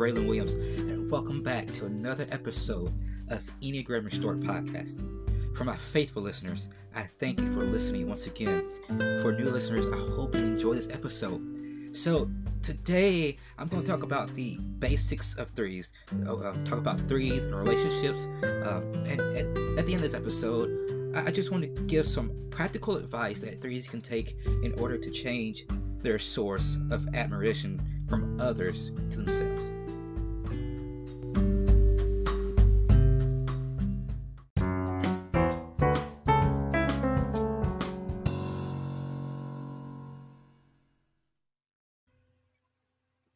Braylon Williams, and welcome back to another episode of Enneagram Restored Podcast. For my faithful listeners, I thank you for listening once again. For new listeners, I hope you enjoy this episode. So today, I'm going to talk about the basics of threes. Talk about threes and relationships. And at the end of this episode, I just want to give some practical advice that threes can take in order to change their source of admiration from others to themselves.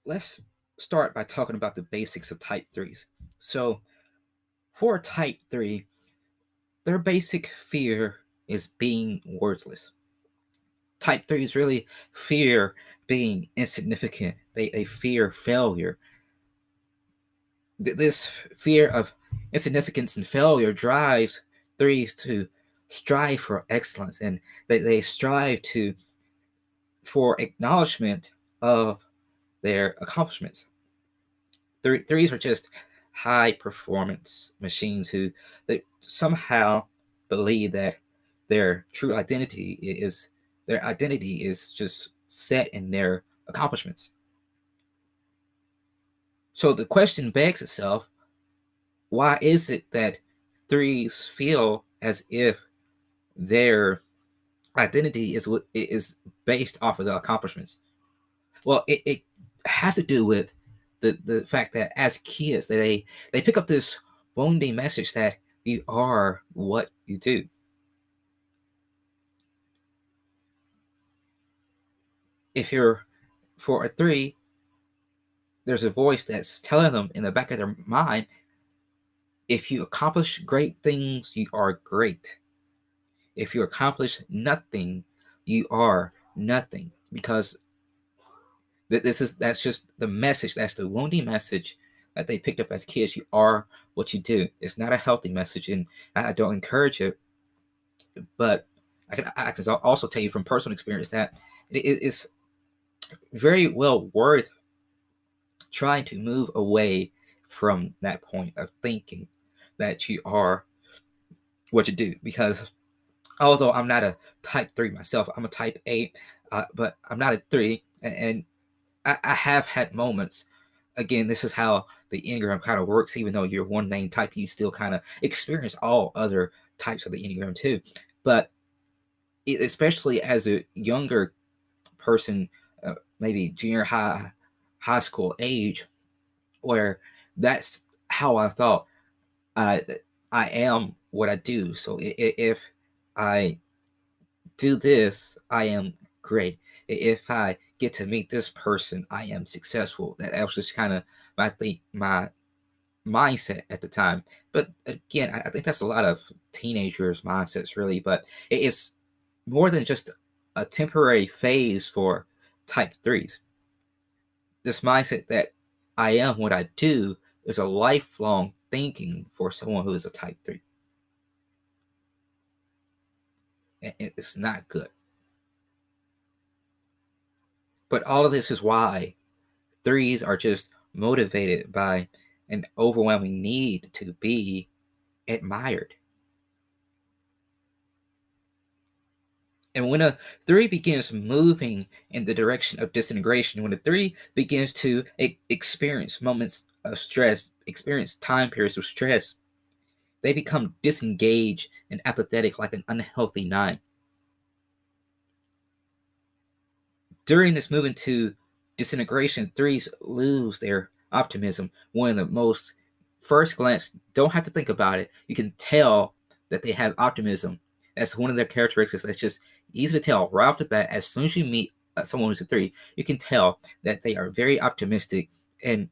Let's start by talking about the basics of type 3s. So, for a type 3, their basic fear is being worthless. Type 3s really fear being insignificant. They fear failure. This fear of insignificance and failure drives 3s to strive for excellence, and they strive for acknowledgement of their accomplishments. Threes are just high performance machines who they somehow believe that their true identity is just set in their accomplishments. So the question begs itself, why is it that threes feel as if their identity is based off of the accomplishments? Well, it has to do with the fact that as kids, they pick up this wounding message that you are what you do. If you're for a 3, there's a voice that's telling them in the back of their mind, if you accomplish great things, you are great. If you accomplish nothing, you are nothing. Because that's just the message. That's the wounding message that they picked up as kids. You are what you do. It's not a healthy message, and I don't encourage it. But I can also tell you from personal experience that it's very well worth trying to move away from that point of thinking that you are what you do. Because although I'm not a type 3 myself, I'm a type 8, but I'm not a 3, and I have had moments. Again, this is how the Enneagram kind of works. Even though you're one main type, you still kind of experience all other types of the Enneagram too. But especially as a younger person, maybe junior high school age, where that's how I thought I am what I do. So if I do this, I am great. If I get to meet this person, I am successful. That was just kind of my mindset at the time. But again, I think that's a lot of teenagers' mindsets, really. But it's more than just a temporary phase for type 3s. This mindset that I am what I do is a lifelong thinking for someone who is a type 3. And it's not good. But all of this is why 3s are just motivated by an overwhelming need to be admired. And when a 3 begins moving in the direction of disintegration, when a 3 begins to experience moments of stress, experience time periods of stress, they become disengaged and apathetic like an unhealthy 9. During this movement to disintegration, 3s lose their optimism. One of the most, first glance, don't have to think about it, you can tell that they have optimism. That's one of their characteristics that's just easy to tell right off the bat. As soon as you meet someone who's a 3, you can tell that they are very optimistic, and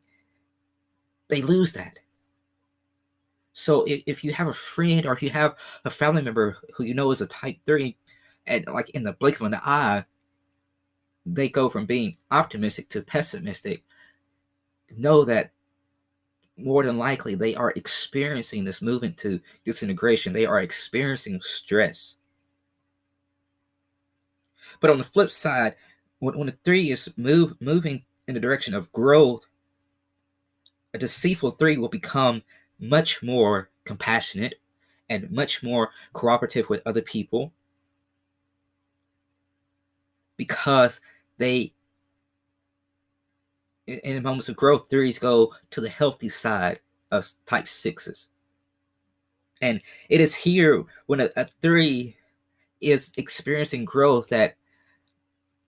they lose that. So if you have a friend or if you have a family member who you know is a type 3, and like in the blink of an eye, they go from being optimistic to pessimistic, know that more than likely they are experiencing this movement to disintegration. They are experiencing stress. But on the flip side, when a 3 is moving in the direction of growth, A deceitful three will become much more compassionate and much more cooperative with other people because they, in moments of growth, threes go to the healthy side of type sixes. And it is here when a three is experiencing growth that,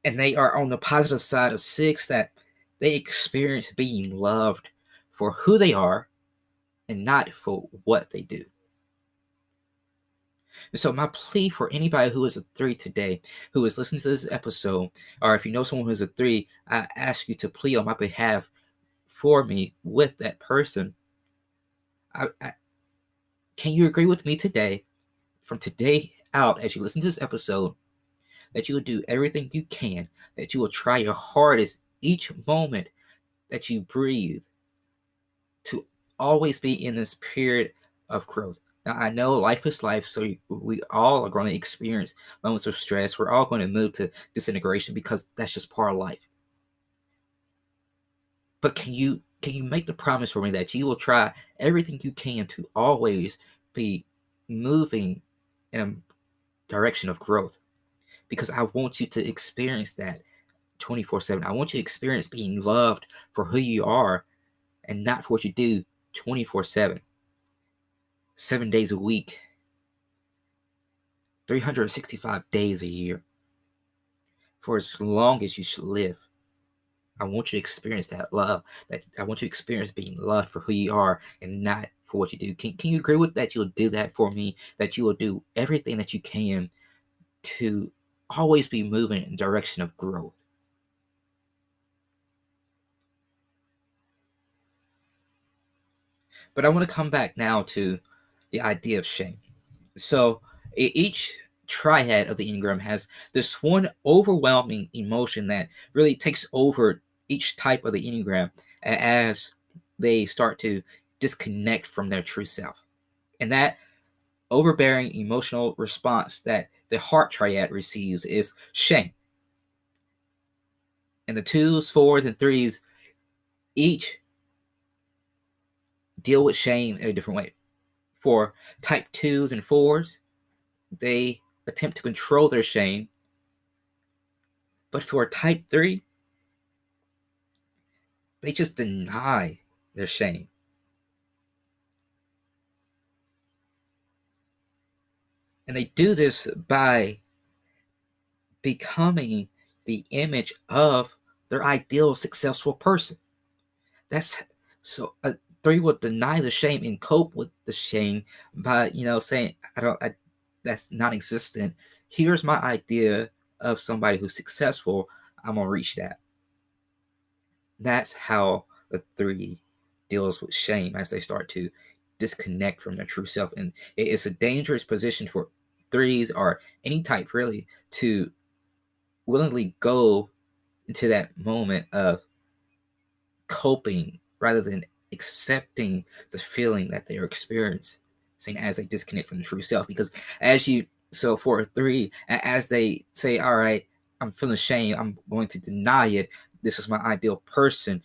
and they are on the positive side of six, that they experience being loved for who they are and not for what they do. And so my plea for anybody who is a three today, who is listening to this episode, or if you know someone who's a three, I ask you to plead on my behalf for me with that person. Can you agree with me today, from today out, as you listen to this episode, that you will do everything you can, that you will try your hardest each moment that you breathe to always be in this period of growth? Now, I know life is life, so we all are going to experience moments of stress. We're all going to move to disintegration because that's just part of life. But can you make the promise for me that you will try everything you can to always be moving in a direction of growth? Because I want you to experience that 24/7. I want you to experience being loved for who you are and not for what you do 24/7. 7 days a week, 365 days a year, for as long as you should live. I want you to experience that love. That I want you to experience being loved for who you are and not for what you do. Can you agree with that? You'll do that for me. That you will do everything that you can to always be moving in the direction of growth. But I want to come back now to the idea of shame. So each triad of the Enneagram has this one overwhelming emotion that really takes over each type of the Enneagram as they start to disconnect from their true self. And that overbearing emotional response that the heart triad receives is shame. And the twos, fours, and threes each deal with shame in a different way. For type twos and fours, they attempt to control their shame. But for type three, they just deny their shame. And they do this by becoming the image of their ideal successful person. That's so a three will deny the shame and cope with the shame by, saying, that's non-existent. Here's my idea of somebody who's successful. I'm gonna reach that. That's how the three deals with shame as they start to disconnect from their true self. And it's a dangerous position for threes or any type really to willingly go into that moment of coping rather than accepting the feeling that they are experiencing as they disconnect from the true self. Because so for a three, as they say, all right, I'm feeling shame, I'm going to deny it, this is my ideal person,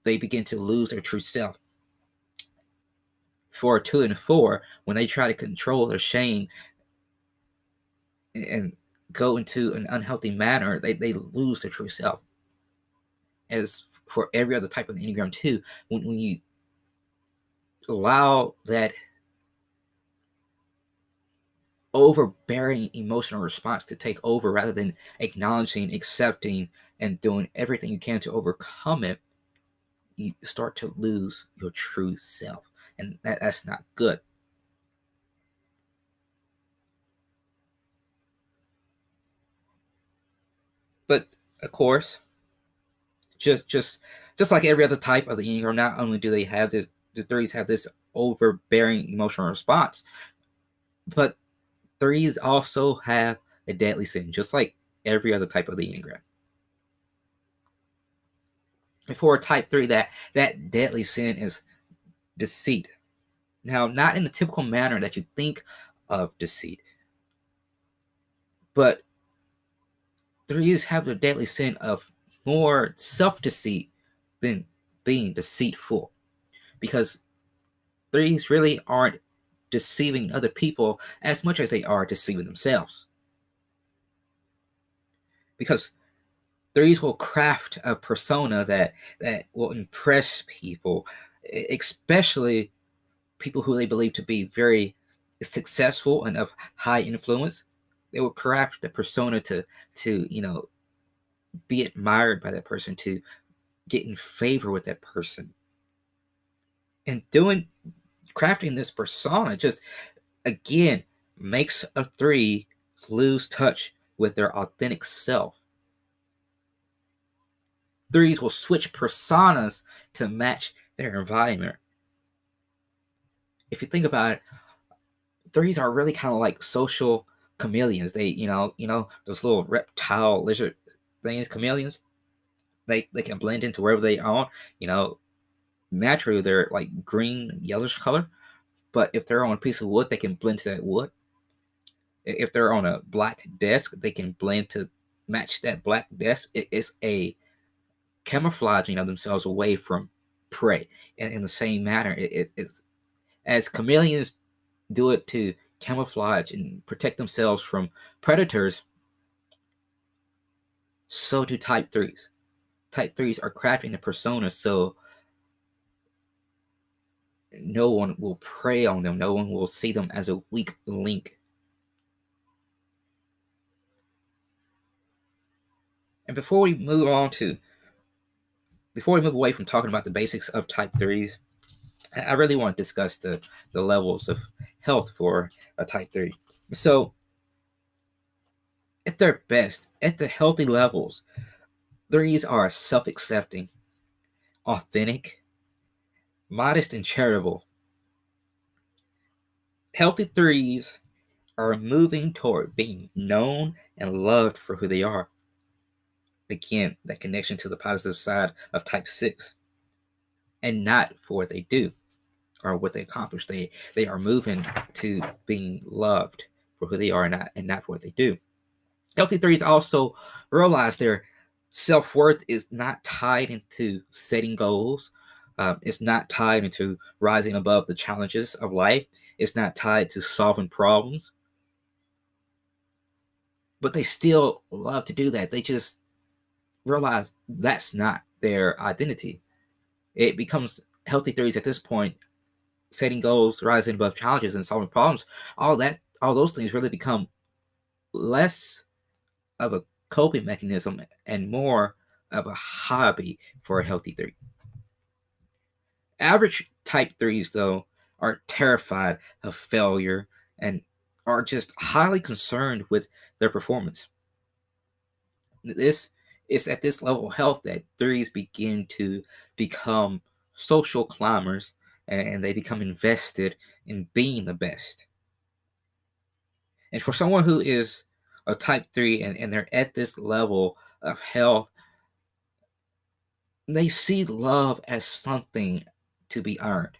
they begin to lose their true self. For a two and a four, when they try to control their shame and go into an unhealthy manner, they lose their true self. As for every other type of Enneagram too, when you allow that overbearing emotional response to take over rather than acknowledging, accepting, and doing everything you can to overcome it, you start to lose your true self. And that's not good. But of course, just like every other type of the Enneagram, not only do they have this, the threes have this overbearing emotional response, but threes also have a deadly sin, just like every other type of the Enneagram. And for a type three, that deadly sin is deceit. Now, not in the typical manner that you think of deceit, but threes have the deadly sin of more self deceit than being deceitful. because threes really aren't deceiving other people as much as they are deceiving themselves. Because threes will craft a persona that will impress people, especially people who they believe to be very successful and of high influence. They will craft the persona to be admired by that person, to get in favor with that person. And crafting this persona just again makes a three lose touch with their authentic self. Threes will switch personas to match their environment. If you think about it, threes are really kind of like social chameleons. They, those little reptile lizard things, chameleons. They can blend into wherever they are. Naturally they're like green, yellowish color, but if they're on a piece of wood, they can blend to that wood. If they're on a black desk, they can blend to match that black desk. It is a camouflaging of themselves away from prey. And in the same manner, it's as chameleons do it to camouflage and protect themselves from predators, so do type threes. Type threes are crafting the persona so no one will prey on them. No one will see them as a weak link. And before we move away from talking about the basics of type threes, I really want to discuss the levels of health for a type 3. So, at their best, at the healthy levels, threes are self accepting, authentic, modest, and charitable. Healthy threes are moving toward being known and loved for who they are. Again, that connection to the positive side of type 6, and not for what they do or what they accomplish. They are moving to being loved for who they are and not for what they do. Healthy threes also realize their self-worth is not tied into setting goals. It's not tied into rising above the challenges of life. It's not tied to solving problems. But they still love to do that. They just realize that's not their identity. It becomes healthy threes at this point, setting goals, rising above challenges, and solving problems. All those things really become less of a coping mechanism and more of a hobby for a healthy three. Average type threes, though, are terrified of failure and are just highly concerned with their performance. This is at this level of health that threes begin to become social climbers, and they become invested in being the best. And for someone who is a type 3 and they're at this level of health, they see love as something to be earned.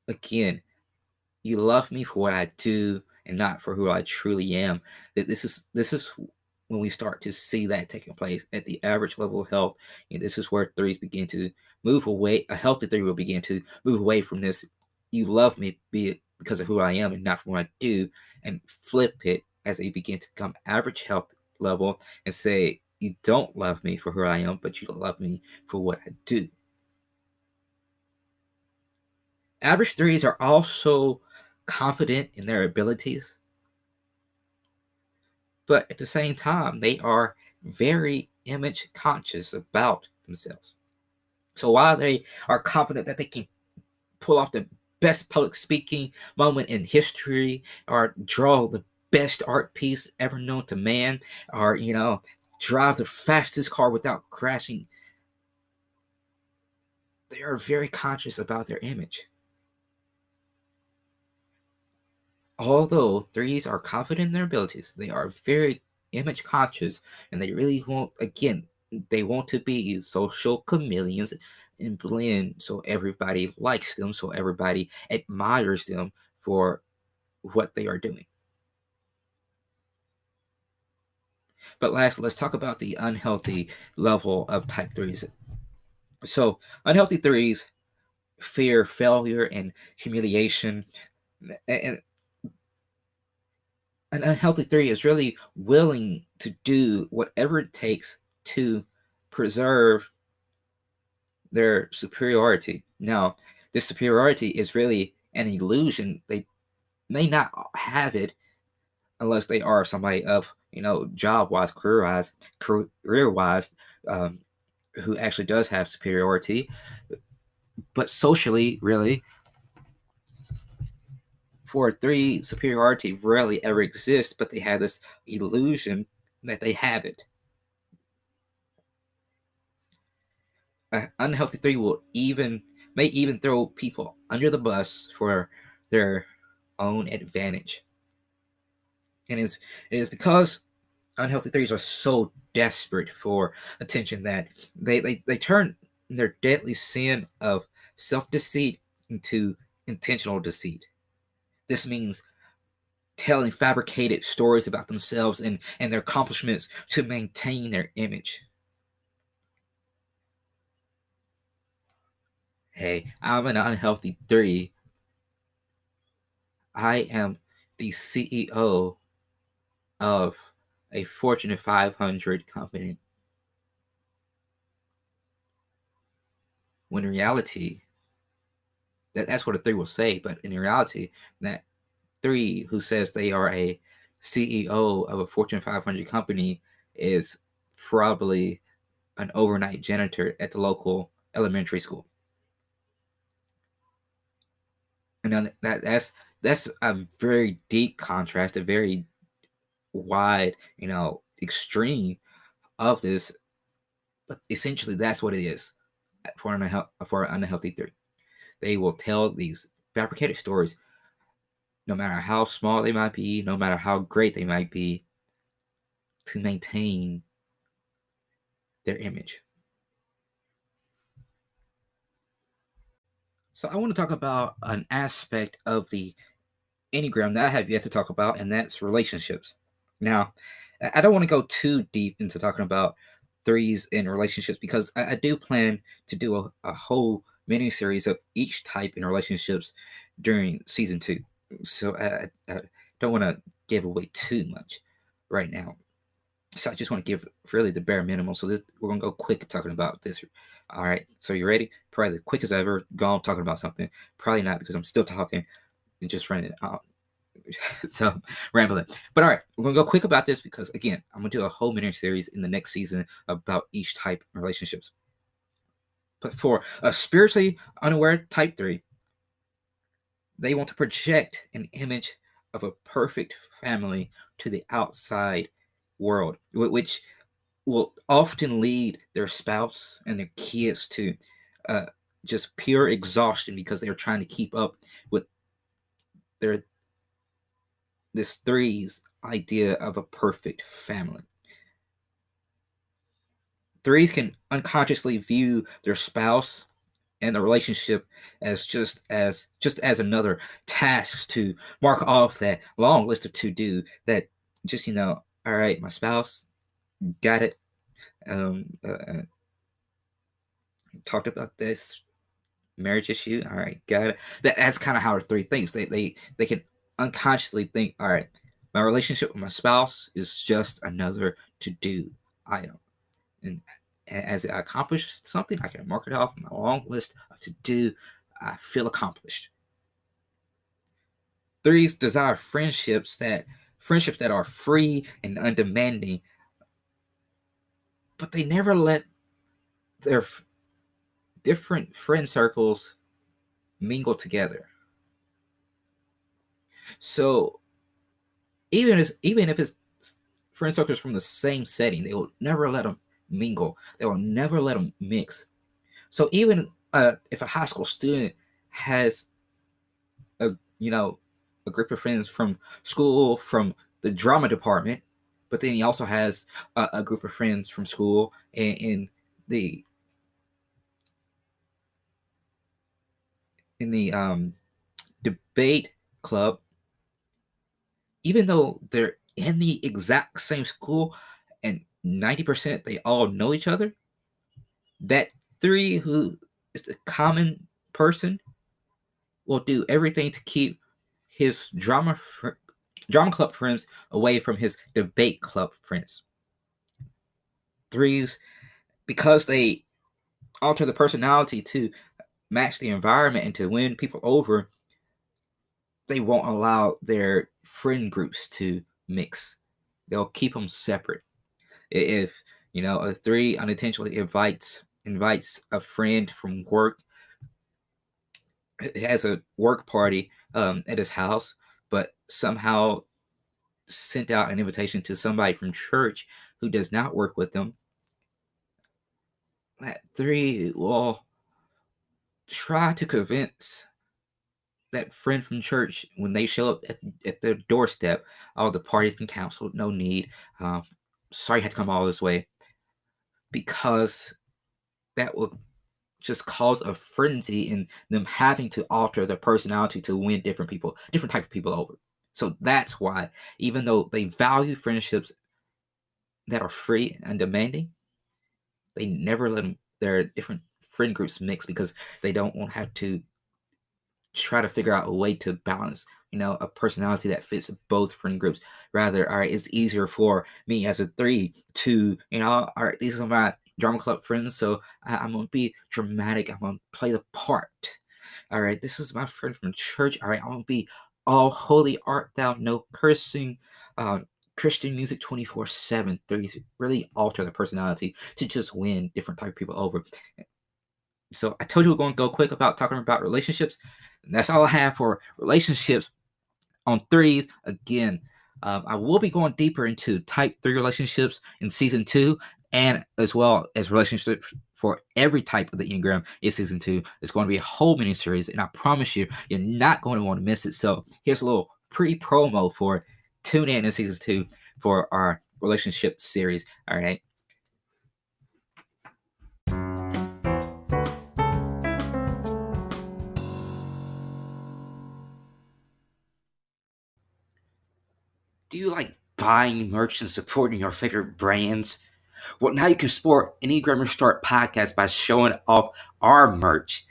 Again, you love me for what I do and not for who I truly am. This is when we start to see that taking place at the average level of health. And this is where threes begin to move away. A healthy three will begin to move away from this. You love me, be it because of who I am and not for what I do, and flip it as they begin to become average health level and say, you don't love me for who I am, but you love me for what I do. Average threes are also confident in their abilities, but at the same time, they are very image conscious about themselves. So while they are confident that they can pull off the best public speaking moment in history, or draw the best art piece ever known to man, or drive the fastest car without crashing, they are very conscious about their image. Although threes are confident in their abilities, they are very image conscious, and they really want, again, they want to be social chameleons and blend so everybody likes them, so everybody admires them for what they are doing. But last, let's talk about the unhealthy level of type threes. So, unhealthy threes fear failure and humiliation. And an unhealthy 3 is really willing to do whatever it takes to preserve their superiority. Now, this superiority is really an illusion. They may not have it unless they are somebody of, job wise, career wise, who actually does have superiority. But socially, really, for 3, superiority rarely ever exists, but they have this illusion that they have it. An unhealthy 3 may even throw people under the bus for their own advantage. And it is because unhealthy 3s are so desperate for attention that they turn their deadly sin of self-deceit into intentional deceit. This means telling fabricated stories about themselves and their accomplishments to maintain their image. Hey, I'm an unhealthy 3. I am the CEO of a Fortune 500 company. When in reality, that's what a 3 will say, but in reality, that 3 who says they are a CEO of a Fortune 500 company is probably an overnight janitor at the local elementary school. And that's a very deep contrast, a very wide, extreme of this. But essentially, that's what it is for an unhealthy 3. They will tell these fabricated stories, no matter how small they might be, no matter how great they might be, to maintain their image. So I want to talk about an aspect of the Enneagram that I have yet to talk about, and that's relationships. Now, I don't want to go too deep into talking about 3s in relationships because I do plan to do a whole mini series of each type in relationships during season 2. So I don't want to give away too much right now. So I just want to give really the bare minimum. So we're gonna go quick talking about this. All right. So you ready? Probably the quickest I've ever gone talking about something. Probably not because I'm still talking and just running out. So rambling. But all right, we're gonna go quick about this because again, I'm gonna do a whole mini series in the next season about each type of relationships. But for a spiritually unaware type 3, they want to project an image of a perfect family to the outside world, which will often lead their spouse and their kids to uh, just pure exhaustion because they're trying to keep up with their this 3's idea of a perfect family. 3s can unconsciously view their spouse and the relationship as just as another task to mark off that long list of to do that just all right, my spouse got it. Talked about this marriage issue. All right, got it. That's kind of how the 3 thinks. They can unconsciously think, all right, my relationship with my spouse is just another to do item, and as I accomplish something, I can mark it off on my long list of to do. I feel accomplished. 3s desire friendships that are free and undemanding, but they never let their different friend circles mingle together. So even if it's friend circles from the same setting, they will never let them mingle. They will never let them mix. So even if a high school student has a a group of friends from school from the drama department, but then he also has a group of friends from school in the debate club, even though they're in the exact same school and 90% they all know each other, that 3 who is the common person will do everything to keep his drama club friends away from his debate club friends. Threes, because they alter the personality to match the environment and to win people over, they won't allow their friend groups to mix. They'll keep them separate. If a three unintentionally invites a friend from work, has a work party at his house, but somehow sent out an invitation to somebody from church who does not work with them, that three will try to convince that friend from church when they show up at their doorstep, oh, the party's been canceled, no need. Sorry you had to come all this way. Because that will just cause a frenzy in them having to alter their personality to win different type of people over. So that's why, even though they value friendships that are free and demanding, they never let their different friend groups mix, because they don't want to have to try to figure out a way to balance, a personality that fits both friend groups. Rather, all right, it's easier for me as a three to, all right, these are my drama club friends, so I'm gonna be dramatic. I'm gonna play the part. All right, this is my friend from church. All right, I'm gonna be all holy art thou, no cursing. Christian music 24/7. Threes really alter the personality to just win different type of people over. So I told you we're going to go quick about talking about relationships. And that's all I have for relationships on threes. Again, I will be going deeper into type 3 relationships in season 2, and as well as relationships for every type of the Enneagram in season 2. It's going to be a whole mini series, and I promise you're not going to want to miss it. So here's a little pre-promo for tune in season 2 for our relationship series. All right. Do you like buying merch and supporting your favorite brands? Well, now you can support Enneagram Start Podcast by showing off our merch.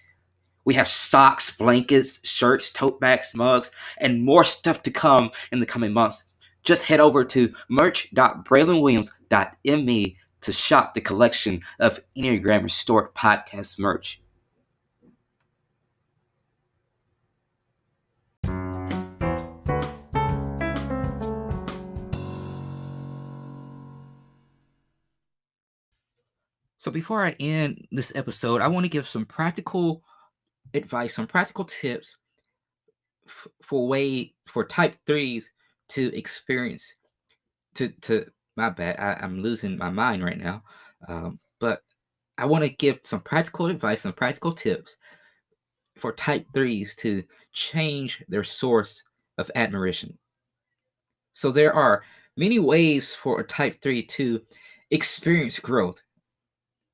We have socks, blankets, shirts, tote bags, mugs, and more stuff to come in the coming months. Just head over to merch.braylonwilliams.me to shop the collection of Enneagram Restored Podcast merch. So before I end this episode, I want to give some practical advice, some practical tips for type 3s to experience to my bad, I'm losing my mind right now, but I want to give some practical advice, some practical tips for type 3s to change their source of admiration. So there are many ways for a type 3 to experience growth.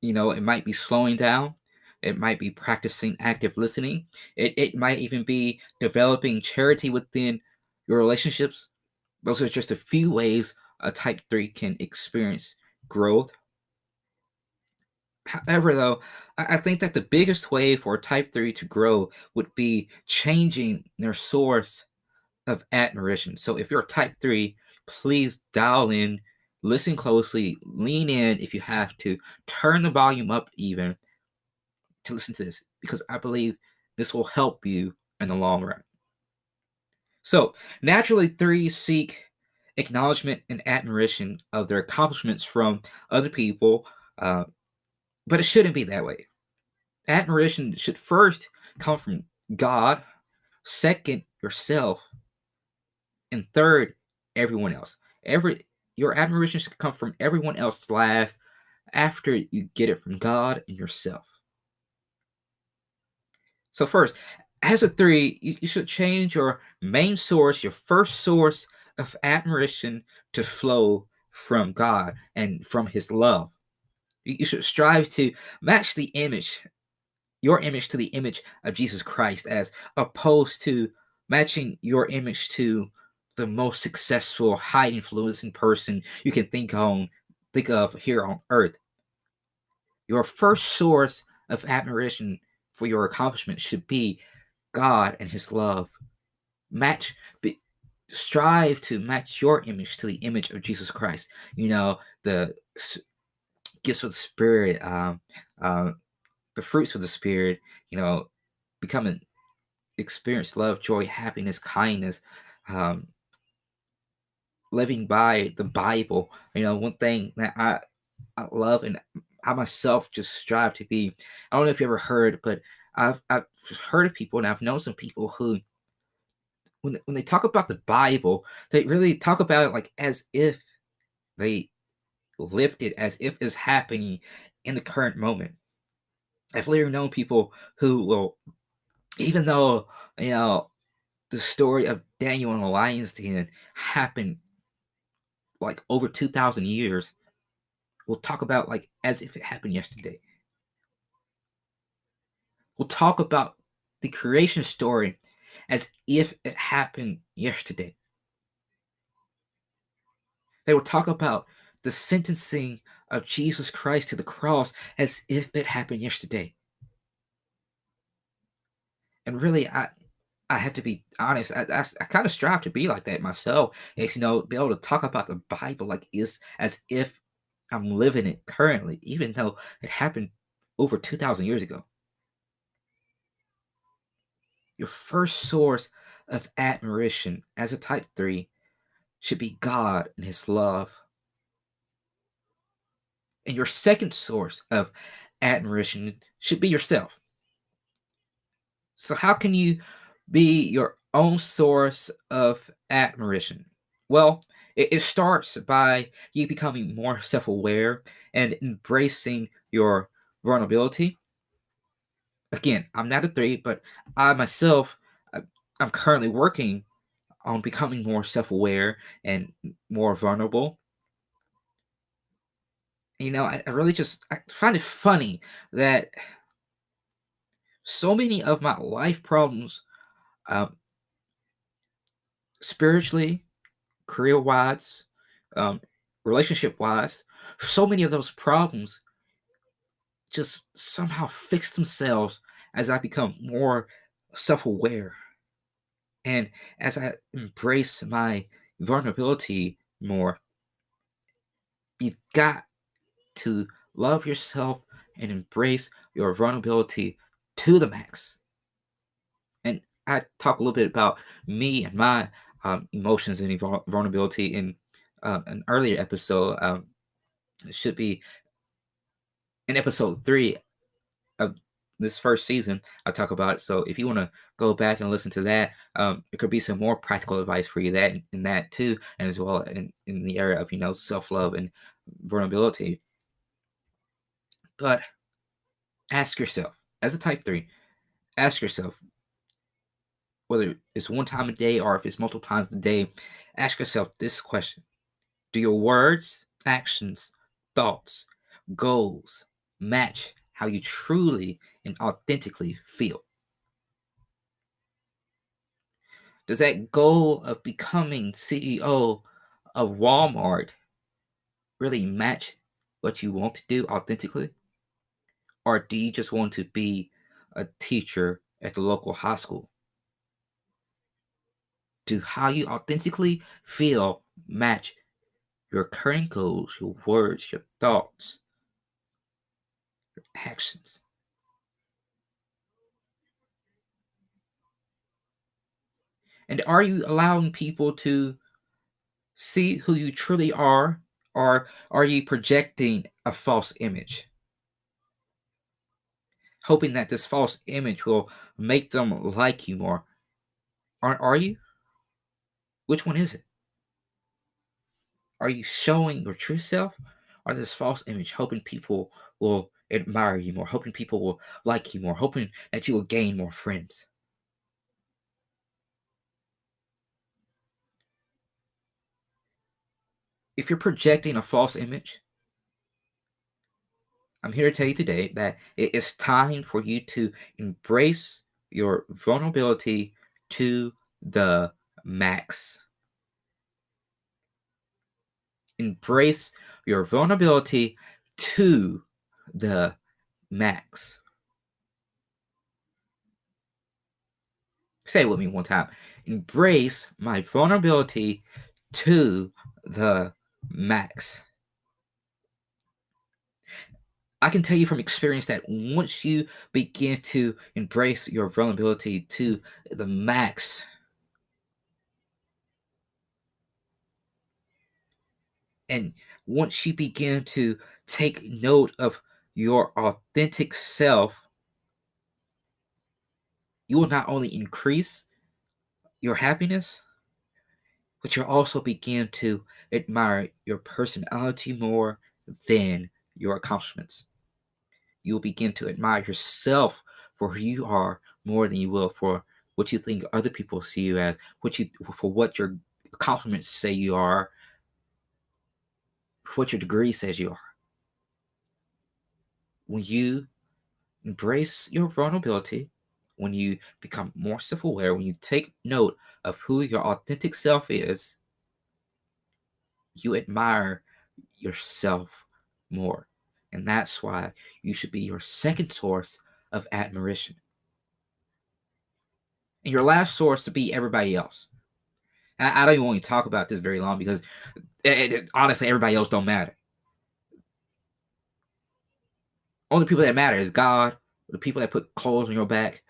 It might be slowing down. It might be practicing active listening. It might even be developing charity within your relationships. Those are just a few ways a type 3 can experience growth. However, though, I think that the biggest way for a type 3 to grow would be changing their source of admiration. So if you're a type 3, please dial in, listen closely, lean in if you have to, turn the volume up even to listen to this, because I believe this will help you in the long run. So naturally, 3s seek acknowledgement and admiration of their accomplishments from other people, but it shouldn't be that way. Admiration should first come from God, second, yourself, and third, everyone else. Your admiration should come from everyone else last, after you get it from God and yourself. So first, as a 3, you should change your main source, your first source of admiration, to flow from God and from His love. You should strive to match your image to the image of Jesus Christ, as opposed to matching your image to the most successful, high influencing person you can think of here on earth. Your first source of admiration for your accomplishment should be God and His love. Strive to match your image to the image of Jesus Christ. The gifts of the Spirit, the fruits of the Spirit. Becoming experience love, joy, happiness, kindness, um, living by the Bible. One thing that I love and I myself just strive to be. I don't know if you ever heard, but I've heard of people and I've known some people who, when they talk about the Bible, they really talk about it like as if they lived it, as if it's happening in the current moment. I've literally known people who will, even though the story of Daniel and the lion's den happened like over 2,000 years, we'll talk about like as if it happened yesterday. We'll talk about the creation story as if it happened yesterday. They will talk about the sentencing of Jesus Christ to the cross as if it happened yesterday. And really, I have to be honest. I kind of strive to be like that myself. Be able to talk about the Bible like is as if I'm living it currently, even though it happened over 2,000 years ago. Your first source of admiration as a type 3 should be God and His love. And your second source of admiration should be yourself. So, how can you be your own source of admiration? Well, it starts by you becoming more self aware and embracing your vulnerability. Again, I'm not a 3, but I myself, I'm currently working on becoming more self aware and more vulnerable. I really I find it funny that so many of my life problems, um, spiritually, career wise, um, relationship wise, so many of those problems just somehow fix themselves as I become more self aware and as I embrace my vulnerability more. You've got to love yourself and embrace your vulnerability to the max. And I talk a little bit about me and my emotions and vulnerability in an earlier episode. It should be in episode 3 of this first season. I talk about it. So if you want to go back and listen to that, it could be some more practical advice for you that in that too, and as well in the area of self-love and vulnerability. But ask yourself, as a type 3, ask yourself, whether it's one time a day or if it's multiple times a day, ask yourself this question. Do your words, actions, thoughts, goals match how you truly and authentically feel? Does that goal of becoming CEO of Walmart really match what you want to do authentically? Or do you just want to be a teacher at the local high school? Do how you authentically feel match your current goals, your words, your thoughts, your actions? And are you allowing people to see who you truly are, or are you projecting a false image, hoping that this false image will make them like you more? Are you? Which one is it? Are you showing your true self, or this false image, hoping people will admire you more, hoping people will like you more, hoping that you will gain more friends? If you're projecting a false image, I'm here to tell you today that it is time for you to embrace your vulnerability to the max. Embrace your vulnerability to the max. Say it with me one time. Embrace my vulnerability to the max. I can tell you from experience that once you begin to embrace your vulnerability to the max, and once you begin to take note of your authentic self, you will not only increase your happiness, but you'll also begin to admire your personality more than your accomplishments. You'll begin to admire yourself for who you are more than you will for what you think other people see you as, for what your accomplishments say you are, for what your degree says you are. When you embrace your vulnerability, when you become more self-aware, when you take note of who your authentic self is, you admire yourself more. And that's why you should be your second source of admiration. And your last source to be everybody else. And I don't even want to talk about this very long because honestly, everybody else don't matter. Only people that matter is God, the people that put clothes on your back,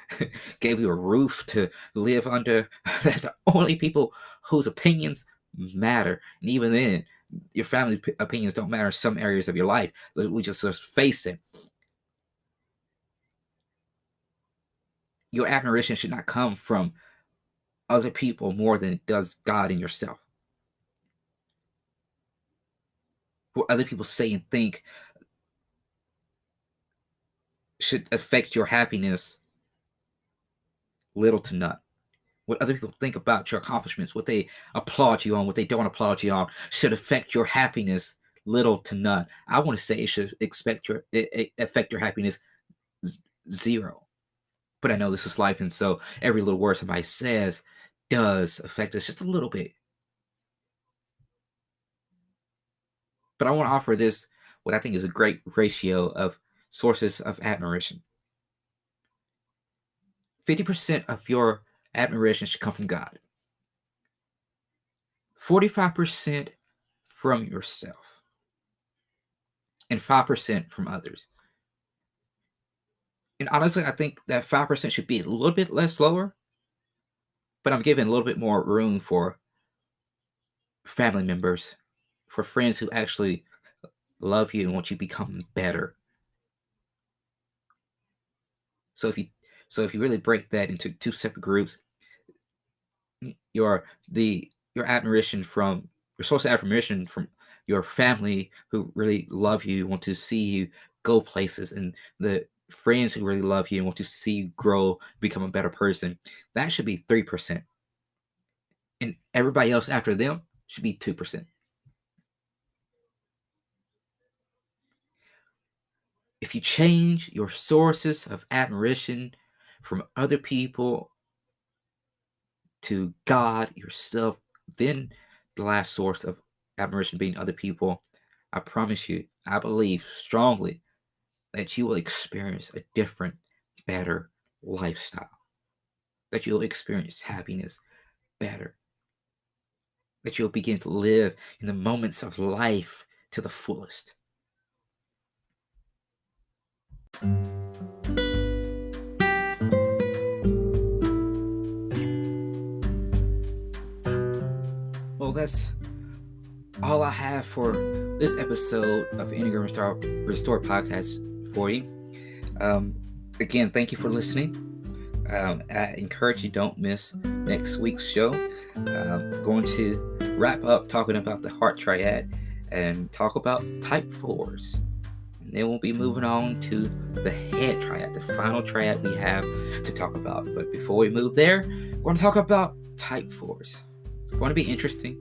gave you a roof to live under. That's the only people whose opinions matter. And even then, your family opinions don't matter in some areas of your life. We just face it. Your admiration should not come from other people more than it does God and yourself. What other people say and think should affect your happiness little to none. What other people think about your accomplishments, what they applaud you on, what they don't applaud you on, should affect your happiness little to none. I want to say it should affect your happiness zero. But I know this is life, and so every little word somebody says does affect us just a little bit. But I want to offer this, what I think is a great ratio of sources of admiration. 50% of your admiration should come from God. 45% from yourself. And 5% from others. And honestly, I think that 5% should be a little bit less lower, but I'm giving a little bit more room for family members, for friends who actually love you and want you to become better. So if you really break that into two separate groups, your admiration from your source of admiration from your family who really love you, want to see you go places, and the friends who really love you and want to see you grow, become a better person, that should be 3%. And everybody else after them should be 2%. If you change your sources of admiration from other people to God, yourself, then the last source of admiration being other people, I promise you, I believe strongly that you will experience a different, better lifestyle. That you'll experience happiness better. That you'll begin to live in the moments of life to the fullest. Well, that's all I have for this episode of Enneagram Restored podcast for you. Again, thank you for listening. I encourage you, don't miss next week's show. Going to wrap up talking about the heart triad and talk about type 4s. And then we'll be moving on to the head triad, the final triad we have to talk about. But before we move there, we're going to talk about type 4s. It's going to be interesting.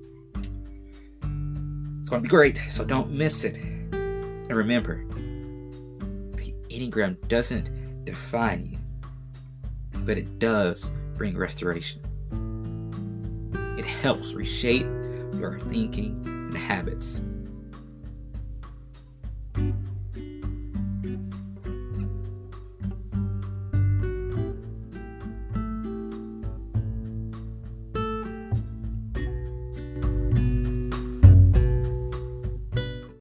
It's going to be great, so don't miss it. And remember, the Enneagram doesn't define you, but it does bring restoration. It helps reshape your thinking and habits.